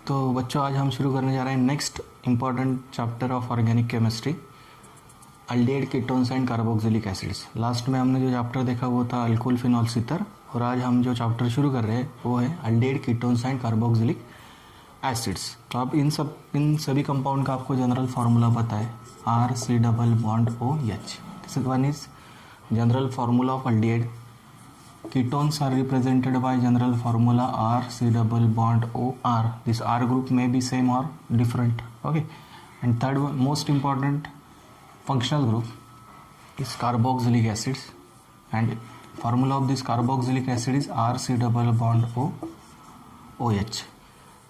तो बच्चों आज हम शुरू करने जा रहे हैं next important chapter of organic chemistry, aldehyde ketones and carboxylic acids. Last में हमने जो चैप्टर देखा वो था अल्कोहल फिनॉल सीतर, और आज हम जो चैप्टर शुरू कर रहे हैं वो है aldehyde ketones and carboxylic acids. तो अब इन सभी कंपाउंड का आपको जनरल फार्मूला पता है, RC+OH। This one is general formula of aldehyde. Ketones are represented by general formula RC+OR. This R group may be same or different. Okay. And third one, most important functional group is carboxylic acids. And formula of this carboxylic acid is RC+OH.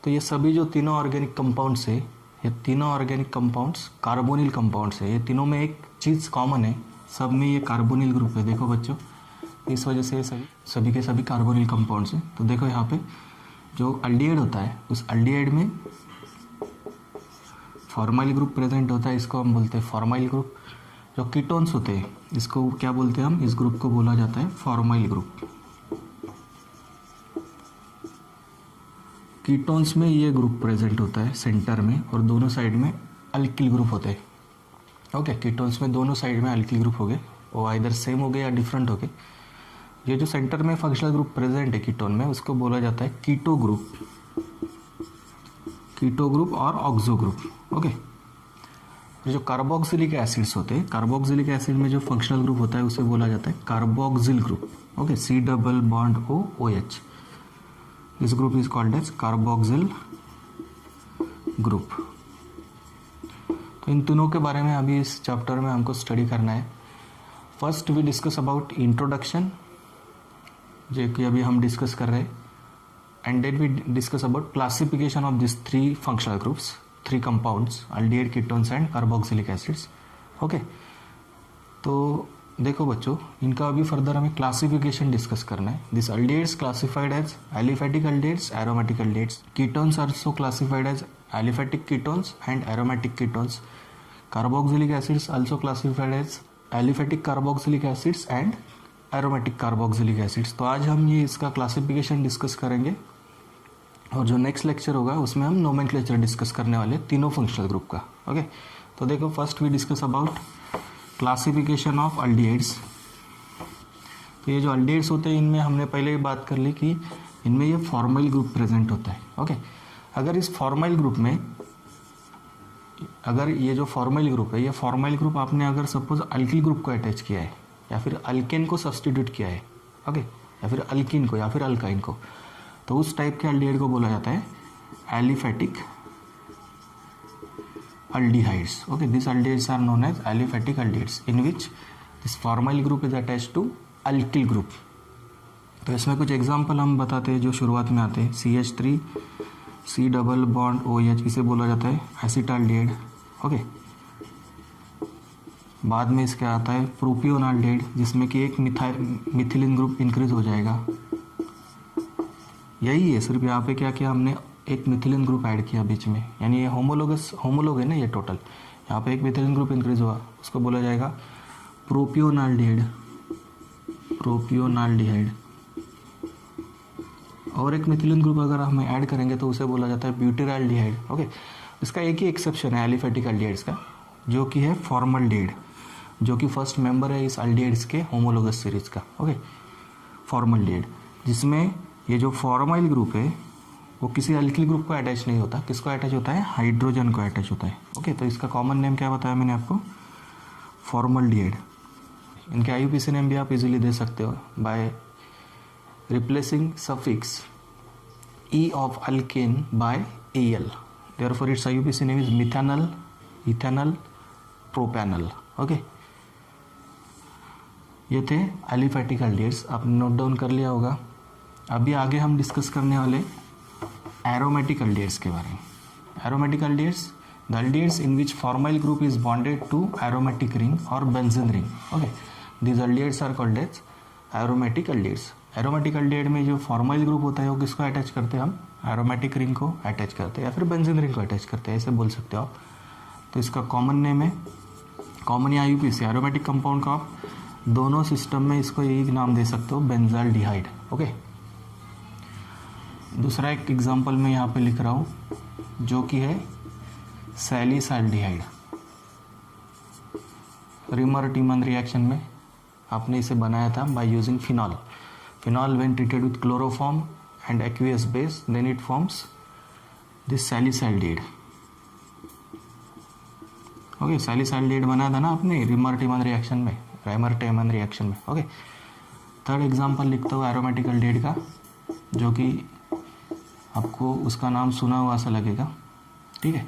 तो ये सभी जो तीनों organic compounds है, ये तीनों organic compounds carbonyl compounds है। ये तीनों में एक चीज़ कॉमन है, सब में ये कार्बोनिल ग्रुप है। देखो बच्चों, इस वजह से सभी के सभी कार्बोनिल कंपाउंड्स हैं। तो देखो यहाँ पे जो अल्डिहाइड होता है, उस अल्डिहाइड में फॉर्माइल ग्रुप प्रेजेंट होता है, इसको हम बोलते हैं फॉर्माइल ग्रुप। जो कीटोन्स होते हैं इसको क्या बोलते हैं हम, इस ग्रुप को बोला जाता है फॉर्माइल ग्रुप। कीटोन्स में ये ग्रुप प्रेजेंट होता है सेंटर में, और दोनों साइड में अल्किल ग्रुप होते हैं। ओके, कीटोन्स में दोनों साइड में अल्किल ग्रुप हो गए, वो आइदर सेम हो गए या डिफरेंट हो गए। ये जो सेंटर में फंक्शनल ग्रुप प्रेजेंट है कीटोन में, उसको बोला जाता है कीटो ग्रुप और ऑक्सो ग्रुप। ओके, जो कार्बोक्सिलिक एसिड्स होते हैं, कार्बोक्सिलिक एसिड में जो फंक्शनल ग्रुप होता है उसे बोला जाता है carboxyl group. Okay, C+OH। This group is called as carboxyl group. तो इन तीनों के बारे में अभी इस चैप्टर में हमको स्टडी करना है। First we discuss about introduction, जो कि अभी हम डिस्कस कर रहे हैं, and then we discuss about classification of this three functional groups, three compounds, aldehyde ketones and carboxylic acids. Okay, तो देखो बच्चों, इनका अभी फर्दर हमें क्लासिफिकेशन डिस्कस करना है। This aldehydes classified as aliphatic aldehydes, aromatic aldehydes. Ketones also classified as aliphatic ketones and aromatic ketones. Carboxylic acids also classified as aliphatic carboxylic acids and aromatic carboxylic acids. तो आज हम ये इसका classification discuss करेंगे, और जो next lecture होगा उसमें हम नोमेनक्लेचर डिस्कस करने वाले तीनों फंक्शनल ग्रुप का। ओके, तो देखो first we discuss about classification of aldehydes. तो ये जो अल्डिहाइड्स होते हैं, इनमें हमने पहले ही बात कर ली कि इनमें ये फॉर्माइल ग्रुप प्रेजेंट होता है। ओके, अगर इस फॉर्माइल ग्रुप में, अगर ये जो फॉर्माइल ग्रुप है, ये फॉर्माइल ग्रुप आपने अगर सपोज अल्किल ग्रुप को अटैच किया है, या फिर अल्केन को सब्स्टिट्यूट किया है, ओके, या फिर अल्किन को, या फिर अल्काइन को, तो उस टाइप के अल्डिहाइड को बोला जाता है aliphatic aldehydes. Okay, this aldehydes are known as aliphatic aldehydes in which this formyl group is attached to alkyl group. तो इसमें कुछ एग्जाम्पल हम बताते हैं जो शुरुआत में आते हैं। CH3 C+OH, इसे बोला जाता है एसिटाल्डिहाइड। ओके, बाद में इसके आता है प्रोपियोनाल्डिहाइड, जिसमें कि एक मिथिलिन ग्रुप इंक्रीज हो जाएगा। यही है, सिर्फ यहाँ पे क्या किया हमने, एक मिथिलिन ग्रुप ऐड किया बीच में, यानी ये होमोलोग है ना ये टोटल। यहाँ पे एक मिथिलिन ग्रुप इंक्रीज हुआ, उसको बोला जाएगा प्रोपियोनाल्डिहाइड। और एक मिथिलिन ग्रुप अगर हम ऐड करेंगे तो उसे बोला जाता है ब्यूटेराल्डिहाइड। ओके, इसका एक ही एक्सेप्शन है एलिफेटिक अल्डिहाइड्स का, जो कि है फॉर्मल्डिहाइड, जो कि फर्स्ट मेंबर है इस अल्डिहाइड्स के होमोलोगस सीरीज का। ओके, फॉर्मल्डिहाइड, जिसमें ये जो फॉर्माइल ग्रुप है वो किसी अल्किल ग्रुप को अटैच नहीं होता। किसको अटैच होता है, हाइड्रोजन को अटैच होता है। ओके, तो इसका कॉमन नेम क्या बताया मैंने आपको, फॉर्मल्डिहाइड। इनके IUPAC नेम भी आप इजीली दे सकते हो by replacing suffix E of alkane by Al. Therefore its IUPAC name is methanol, ethanol, propanol. Okay, ये थे एलिफेटिक अल्डिहाइड्स, आपने नोट डाउन कर लिया होगा। अभी आगे हम डिस्कस करने वाले एरोमेटिक अल्डिहाइड्स के बारे में। Aromatic aldehydes, the aldehydes in which formyl group is bonded to aromatic ring और benzene ring. Okay, these aldehydes are called as aromatic aldehydes. Aromatic aldehyde में जो फॉर्माइल ग्रुप होता है वो किसको अटैच करते हैं हम, एरोमेटिक रिंग को अटैच करते हैं, या फिर बेंजीन रिंग को अटैच करते हैं, ऐसे बोल सकते हो आप। तो इसका कॉमन नेम है, कॉमन या IUPAC, एरोमेटिक कंपाउंड का आप दोनों सिस्टम में इसको यही नाम दे सकते हो, बेंजाल्डिहाइड। ओके, दूसरा एक एग्जांपल मैं यहाँ पे लिख रहा हूँ, जो कि है सैलिसाल्डिहाइड। रिमर टीमन रिएक्शन में आपने इसे बनाया था by using phenol. Phenol when treated with chloroform and aqueous base then it forms this salicylaldehyde. Okay, salicylaldehyde बनाया था ना आपने रिमर टीमन रिएक्शन में, ओके। थर्ड एग्जांपल लिखता हूँ एरोमेटिक एल्डिहाइड का, जो कि आपको उसका नाम सुना हुआ सा लगेगा, ठीक है।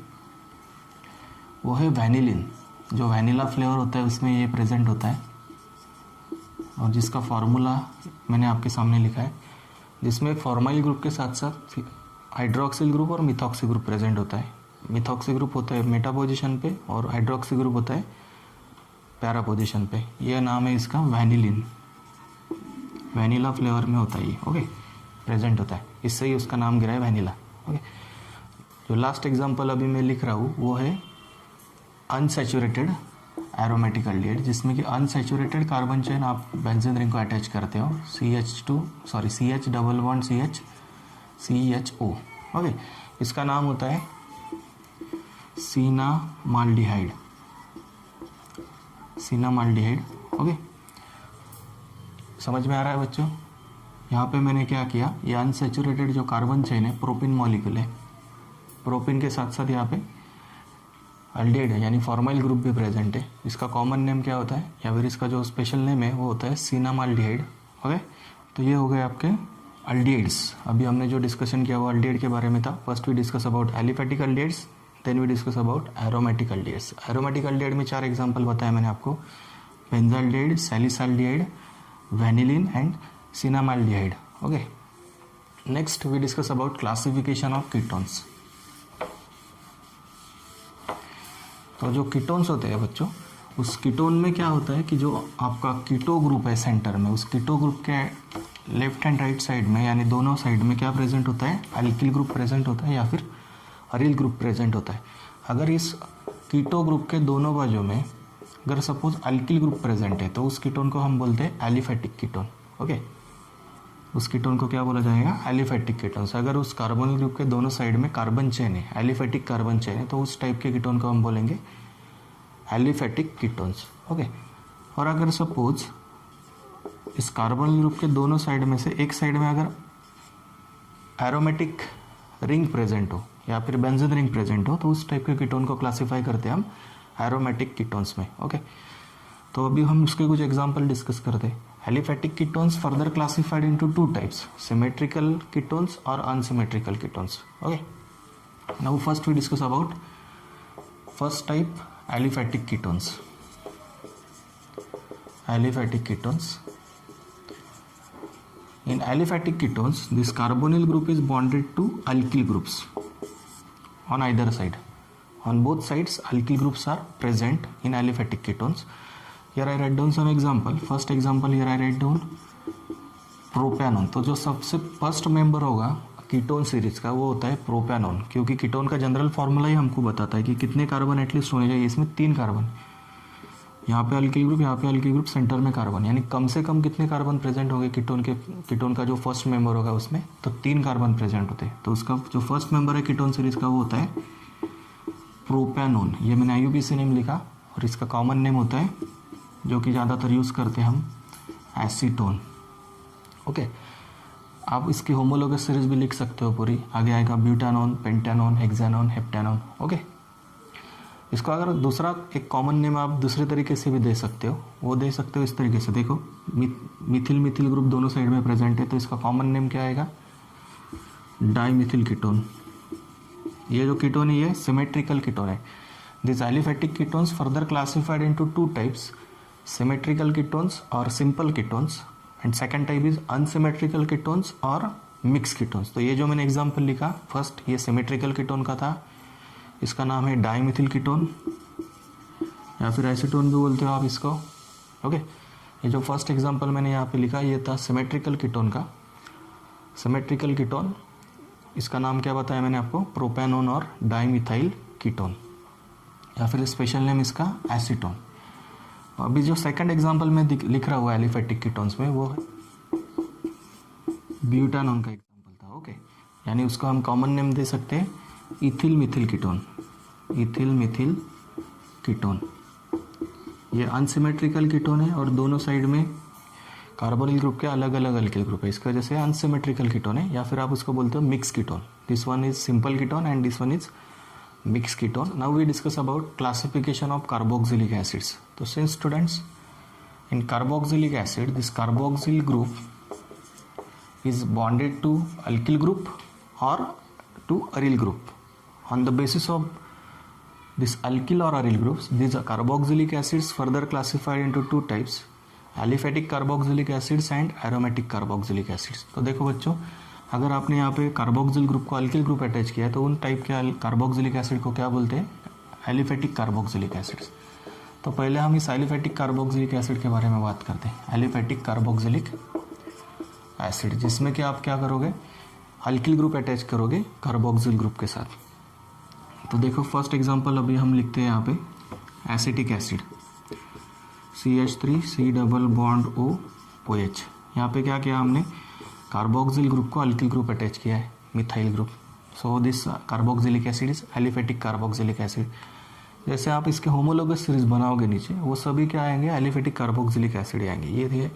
वो है वैनिलिन। जो वैनिला फ्लेवर होता है उसमें ये प्रेजेंट होता है, और जिसका फार्मूला मैंने आपके सामने लिखा है, जिसमें फॉर्माइल ग्रुप के साथ साथ हाइड्रोक्सिल ग्रुप और मिथॉक्सी ग्रुप प्रेजेंट होता है। मिथॉक्सी ग्रुप होता है मेटा पोजिशन पे और हाइड्रोक्सी ग्रुप होता है पैरा पोजिशन पे। यह नाम है इसका वैनिलिन। वैनिला फ्लेवर में होता है ये, ओके, प्रेजेंट होता है, इससे ही उसका नाम गिरा है वैनिला, ओके। जो लास्ट एग्जांपल अभी मैं लिख रहा हूँ वो है अनसैचुरेटेड एरोमेटिक एल्डिहाइड, जिसमें कि अनसैचुरेटेड कार्बन चेन आप बेंजीन रिंग को अटैच करते हो, CH double bond CHO, okay. इसका नाम होता है सिनामाल्डिहाइड, ओके। समझ में आ रहा है बच्चों? यहाँ पे मैंने क्या किया, ये अनसैचुरेटेड जो कार्बन चेन है प्रोपिन मॉलिक्यूल है, प्रोपिन के साथ साथ यहाँ पे एल्डिहाइड है, यानी फॉर्माइल ग्रुप भी प्रेजेंट है। इसका कॉमन नेम क्या होता है, या फिर इसका जो स्पेशल नेम है वो होता है सिनामाल्डिहाइड, ओके। तो ये हो गए आपके एल्डिहाइड्स। अभी हमने जो डिस्कशन किया वो एल्डिहाइड के बारे में था। First we discuss about aliphatic aldehydes, then we discuss about aromatic aldehydes. Aromatic aldehyde में 4 एग्जाम्पल बताया मैंने आपको, benzaldehyde, salicylaldehyde, vanillin and cinnamaldehyde, okay. Next we discuss about classification of ketones. तो जो कीटोन्स होते हैं बच्चों, उस कीटोन में क्या होता है कि जो आपका कीटो ग्रुप है सेंटर में, उस कीटो ग्रुप के लेफ्ट एंड राइट साइड में, यानी दोनों साइड में क्या प्रेजेंट होता है, अल्किल ग्रुप प्रेजेंट होता है या फिर अरिल ग्रुप प्रेजेंट होता है। अगर इस कीटो ग्रुप के दोनों बाजू में अगर सपोज अल्किल ग्रुप प्रेजेंट है तो उस कीटोन को हम बोलते हैं एलिफैटिक कीटोन, ओके। उस कीटोन को क्या बोला जाएगा, एलिफैटिक कीटोन्स। अगर उस कार्बोनिल ग्रुप के दोनों साइड में कार्बन चेन है, एलिफैटिक कार्बन चेन है, तो उस टाइप के कीटोन को हम बोलेंगे एलिफैटिक कीटोन्स, ओके। और अगर सपोज इस कार्बोनिल ग्रुप के दोनों साइड में से एक साइड में अगर एरोमेटिक रिंग प्रेजेंट हो या फिर बेंजीन रिंग प्रेजेंट हो, तो उस टाइप के कीटोन को क्लासिफाई करते हैं हम एरोमेटिक कीटोन्स में, ओके। तो अभी हम उसके कुछ एग्जांपल डिस्कस करते हैं। Aliphatic ketones further classified into 2 types, symmetrical ketones और unsymmetrical ketones, okay. Now first we discuss about first type, aliphatic ketones. Aliphatic ketones, in aliphatic ketones this carbonyl group is bonded to alkyl groups on either side. On both sides alkyl groups are present in aliphatic ketones. Here I write down some example. First example here I write down प्रोपैनोन। तो जो सबसे first member होगा ketone series का वो होता है प्रोपैनोन, क्योंकि ketone का जनरल फार्मूला ही हमको बताता है कि कितने कार्बन एटलीस्ट होने चाहिए। इसमें 3 कार्बन, यहाँ पे अल्किल ग्रुप, यहाँ पे अल्किल ग्रुप, सेंटर में कार्बन, यानी कम से कम कितने कार्बन प्रेजेंट होंगे कीटोन का जो फर्स्ट मेंबर होगा उसमें, तो 3 कार्बन प्रेजेंट होते हैं। तो उसका जो फर्स्ट मेंबर है कीटोन सीरीज का वो होता है प्रोपैनोन। ये मैंने IUPAC नेम लिखा, और इसका कॉमन नेम होता है जो कि ज़्यादातर यूज़ करते हैं हम, एसीटोन, ओके। आप इसकी होमोलोगस सीरीज भी लिख सकते हो पूरी, आगे आएगा ब्यूटानोन, पेंटानोन, हेक्सानोन, हेप्टानोन, ओके। इसको अगर दूसरा एक कॉमन नेम आप दूसरे तरीके से भी दे सकते हो, वो दे सकते हो इस तरीके से, देखो मिथिल ग्रुप दोनों साइड में प्रेजेंट है, तो इसका कॉमन नेम क्या आएगा, डाईमिथिल कीटोन। ये जो कीटोन है ये सिमेट्रिकल कीटोन है। This aliphatic ketones further classified into 2 types, symmetrical ketones और simple ketones, and second type is unsymmetrical ketones और मिक्स कीटोन्स। तो ये जो मैंने एग्जाम्पल लिखा फर्स्ट, ये सिमेट्रिकल कीटोन का था, इसका नाम है डाईमिथिल कीटोन या फिर एसीटोन भी बोलते हो आप इसको, ओके। ये जो फर्स्ट एग्जांपल मैंने यहाँ पे लिखा ये था सिमेट्रिकल कीटोन का, सिमेट्रिकल कीटोन, इसका नाम क्या बताया मैंने आपको, प्रोपैनोन और डाईमिथाइल कीटोन, या फिर स्पेशल नेम इसका एसीटोन। अभी जो सेकंड एग्जांपल में लिख रहा हुआ एलिफैटिक कीटोन्स में वो ब्यूटानोन का एग्जांपल था, ओके। यानी उसको हम कॉमन नेम दे सकते हैं ethyl Mithil ketone, ethyl Mithil ketone, ये अनसिमेट्रिकल कीटोन है और दोनों साइड में कार्बोनिल ग्रुप के अलग अलग अल्किल ग्रुप है, इसकी वजह से अनसिमेट्रिकल कीटोन है, या फिर आप उसको बोलते हो mix ketone. This one is simple ketone and this one is mix ketone. Now we discuss about classification of carboxylic acids. तो since students, in carboxylic acid, this carboxyl group is bonded to alkyl group or to aryl group. On the basis of this alkyl or aryl groups, these carboxylic acids further classified into two types, aliphatic carboxylic acids and aromatic carboxylic acids. तो देखो बच्चों, अगर आपने यहाँ पे carboxyl group को alkyl group attach किया है तो उन टाइप के कार्बोक्सिलिक एसिड को क्या बोलते हैं? Aliphatic carboxylic acids. तो पहले हम इस एलिफेटिक कार्बोक्सिलिक एसिड के बारे में बात करते हैं. एलिफेटिक कार्बोक्सिलिक एसिड, जिसमें कि आप क्या करोगे? अल्किल ग्रुप अटैच करोगे कार्बोक्सिल ग्रुप के साथ. तो देखो फर्स्ट एग्जांपल अभी हम लिखते हैं यहाँ पे acetic acid, CH3 double bond OH. यहाँ पे क्या किया हमने? कार्बोक्सिल ग्रुप को अल्किल ग्रुप अटैच किया है, methyl group. So this carboxylic acid is aliphatic carboxylic acid. जैसे आप इसके होमोलोगस सीरीज बनाओगे नीचे, वो सभी क्या आएंगे? एलिफेटिक कार्बोक्सिलिक एसिड आएंगे. ये थे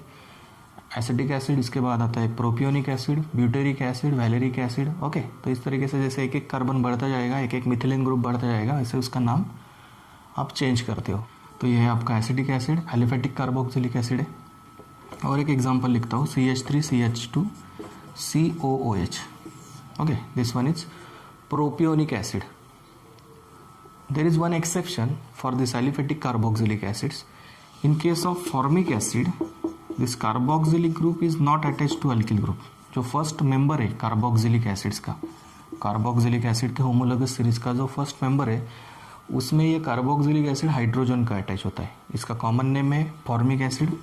एसिटिक एसिड. इसके बाद आता है propionic acid, butyric acid, valeric acid. Okay, तो इस तरीके से जैसे एक एक कार्बन बढ़ता जाएगा, एक एक मिथिलीन ग्रुप बढ़ता जाएगा, वैसे उसका नाम आप चेंज करते हो. तो ये है आपका acetic acid, aliphatic carboxylic acid है. और एक एग्जाम्पल लिखता हूँ, CH3CH2 COOH. Okay, this one is propionic acid. There is one exception for this aliphatic carboxylic acids. In case of formic acid, this carboxylic group is not attached to alkyl group. जो first member है carboxylic acids का, carboxylic acid के homologous series का जो first member है, उसमें ये carboxylic acid hydrogen का अटैच होता है. इसका कॉमन नेम है फॉर्मिक एसिड.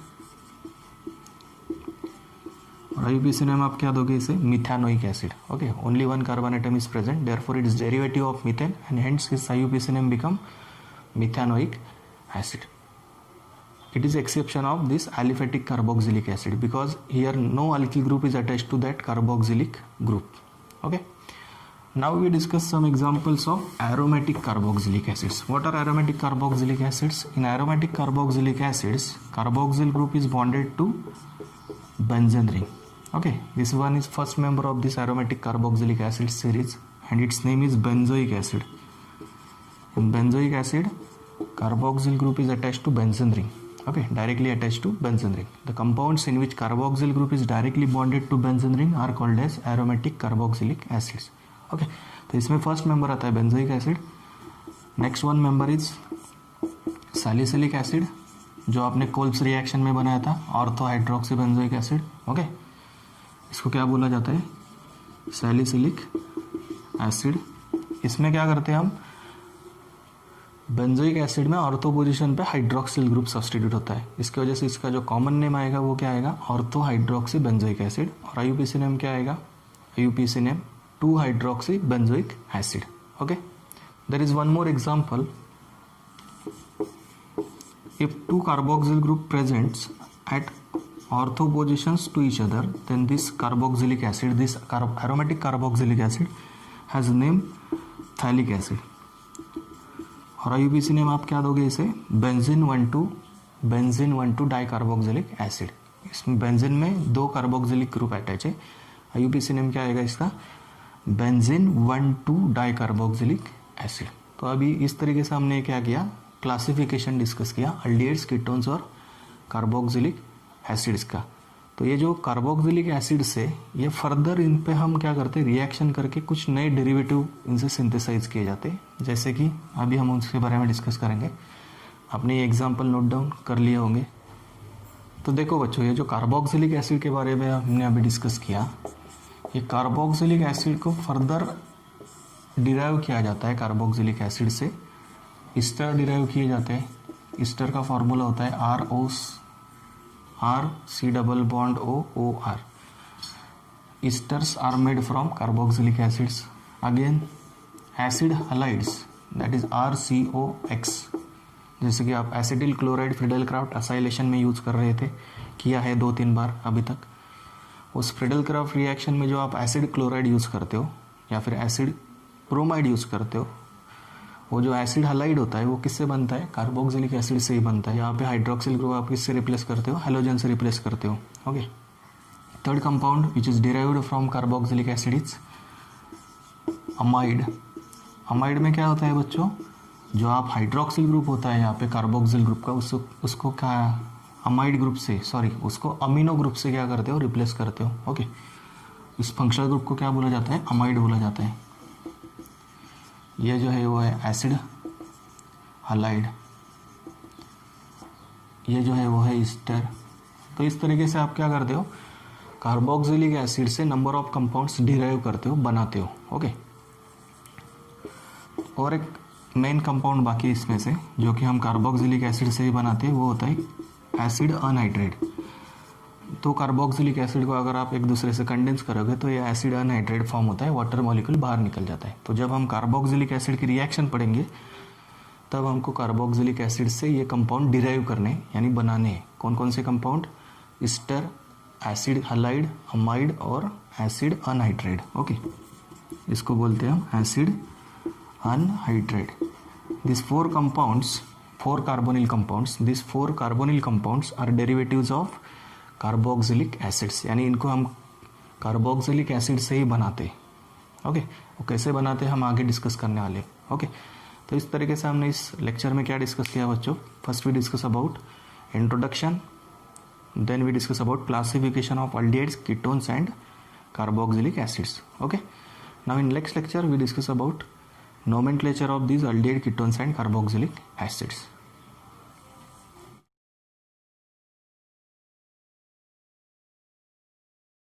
और IUPAC नेम आप क्या दोगे इसे? Methanoic acid. Okay, only one carbon atom is present, therefore it is derivative of methane and hence his IUPAC name become methanoic acid. It is exception of this aliphatic carboxylic acid because here no alkyl group is attached to that carboxylic group. Okay. Now we discuss some examples of aromatic carboxylic acids. What are aromatic carboxylic acids? In aromatic carboxylic acids, carboxyl group is bonded to benzene ring. Okay, this one is first member of this aromatic carboxylic acid series and its name is benzoic acid. In benzoic acid, carboxyl group is attached to benzene ring. Okay, directly attached to benzene ring. The compounds in which carboxyl group is directly bonded to benzene ring are called as aromatic carboxylic acids. Okay, तो इसमें first member आता है benzoic acid. Next one member is salicylic acid, जो आपने Kolbe's reaction में बनाया था, ortho hydroxy benzoic acid. Okay, इसको क्या बोला जाता है? Salicylic acid. इसमें क्या करते हैं हम? बेंजोइक एसिड में ऑर्थो पोजीशन पे हाइड्रोक्सिल ग्रुप सब्स्टिट्यूट होता है, इसकी वजह से इसका जो कॉमन नेम आएगा वो क्या आएगा? Ortho hydroxy benzoic acid. और IUPAC नेम क्या आएगा? IUPAC name 2 hydroxy benzoic acid. Okay, there is one more example. If two carboxyl group presents at ortho positions to each other, then this carboxylic acid, this aromatic carboxylic acid has name phthalic acid. और IUPAC name आप क्या दोगे इसे? Benzene 1,2 dicarboxylic acid. इसमें benzene में 2 carboxylic group attach है. IUPAC name क्या आएगा इसका? Benzene 1,2 dicarboxylic acid. तो अभी इस तरीके से हमने क्या किया? क्लासिफिकेशन डिस्कस किया अल्डिहाइड्स, कीटोन्स और कार्बोक्सिलिक एसिड्स का. तो ये जो कार्बोक्सिलिक एसिड्स है, ये फर्दर इन पे हम क्या करते हैं? रिएक्शन करके कुछ नए डेरिवेटिव इनसे सिंथेसाइज किए जाते हैं, जैसे कि अभी हम उसके बारे में डिस्कस करेंगे. आपने ये एग्जांपल नोट डाउन कर लिए होंगे. तो देखो बच्चों, ये जो कार्बोक्सिलिक एसिड के बारे में हमने अभी डिस्कस किया, ये कार्बोक्सिलिक एसिड को फर्दर डिराइव किया जाता है कार्बोक्सिलिक एसिड से. ईस्टर डिराइव किए जाते हैं. ईस्टर का फॉर्मूला होता है RC double bond OR. Esters are made from carboxylic acids. Again, acid halides, that is RCOX. जैसे कि आप एसिटिल क्लोराइड फ्रीडेलक्राफ्ट असाइलेशन में यूज़ कर रहे थे, किया है 2-3 बार अभी तक. उस फ्रीडेलक्राफ्ट रिएक्शन में जो आप एसिड क्लोराइड यूज़ करते हो या फिर एसिड ब्रोमाइड यूज़ करते हो, वो जो एसिड हलाइड होता है वो किससे बनता है? कार्बोक्सिलिक एसिड से ही बनता है। यहाँ पे हाइड्रोक्सिल ग्रुप आप किससे रिप्लेस करते हो? हेलोजन से रिप्लेस करते हो। Okay, third compound which is derived from carboxylic acid is amide. Amide में क्या होता है बच्चों? जो आप हाइड्रोक्सिल ग्रुप होता है यहाँ पे कार्बोक्सिल ग्रुप का, उसको क्या अमाइड ग्रुप से, सॉरी उसको अमीनो ग्रुप से क्या करते हो? रिप्लेस करते हो। ओके, इस फंक्शनल ग्रुप को क्या बोला जाता है? अमाइड बोला जाता है। ये जो है वो है एसिड हलाइड, ये जो है वो है ईस्टर। तो इस तरीके से आप क्या करते हो? कार्बोक्सिलिक एसिड से नंबर ऑफ कंपाउंड्स डिराइव करते हो, बनाते हो। ओके, और एक मेन कंपाउंड बाकी इसमें से जो कि हम कार्बोक्सिलिक एसिड से ही बनाते हैं वो होता है एसिड अनहाइड्रेट। तो कार्बोक्सिलिक एसिड को अगर आप एक दूसरे से कंडेंस करोगे तो ये एसिड अनहाइड्रेट फॉर्म होता है, वाटर मॉलिक्यूल बाहर निकल जाता है। तो जब हम कार्बोक्सिलिक एसिड की रिएक्शन पढ़ेंगे तब हमको कार्बोक्सिलिक एसिड से ये कंपाउंड डिराइव करने यानी बनाने हैं। कौन कौन से compound? Ester, acid halide, amide और एसिड अनहाइड्रेट। ओके, इसको बोलते हैं हम acid anhydride. This four compounds, four carbonyl compounds are derivatives of carboxylic acids, यानी इनको हम कार्बोक्सिलिक एसिड से ही बनाते हैं। ओके, वो कैसे बनाते हैं हम आगे डिस्कस करने वाले। ओके, तो इस तरीके से हमने इस लेक्चर में क्या डिस्कस किया बच्चों? First we discuss about introduction, then we discuss about classification of aldehydes, ketones and carboxylic acids. Okay, now in next lecture we discuss about nomenclature of these aldehyde, ketones and carboxylic acids.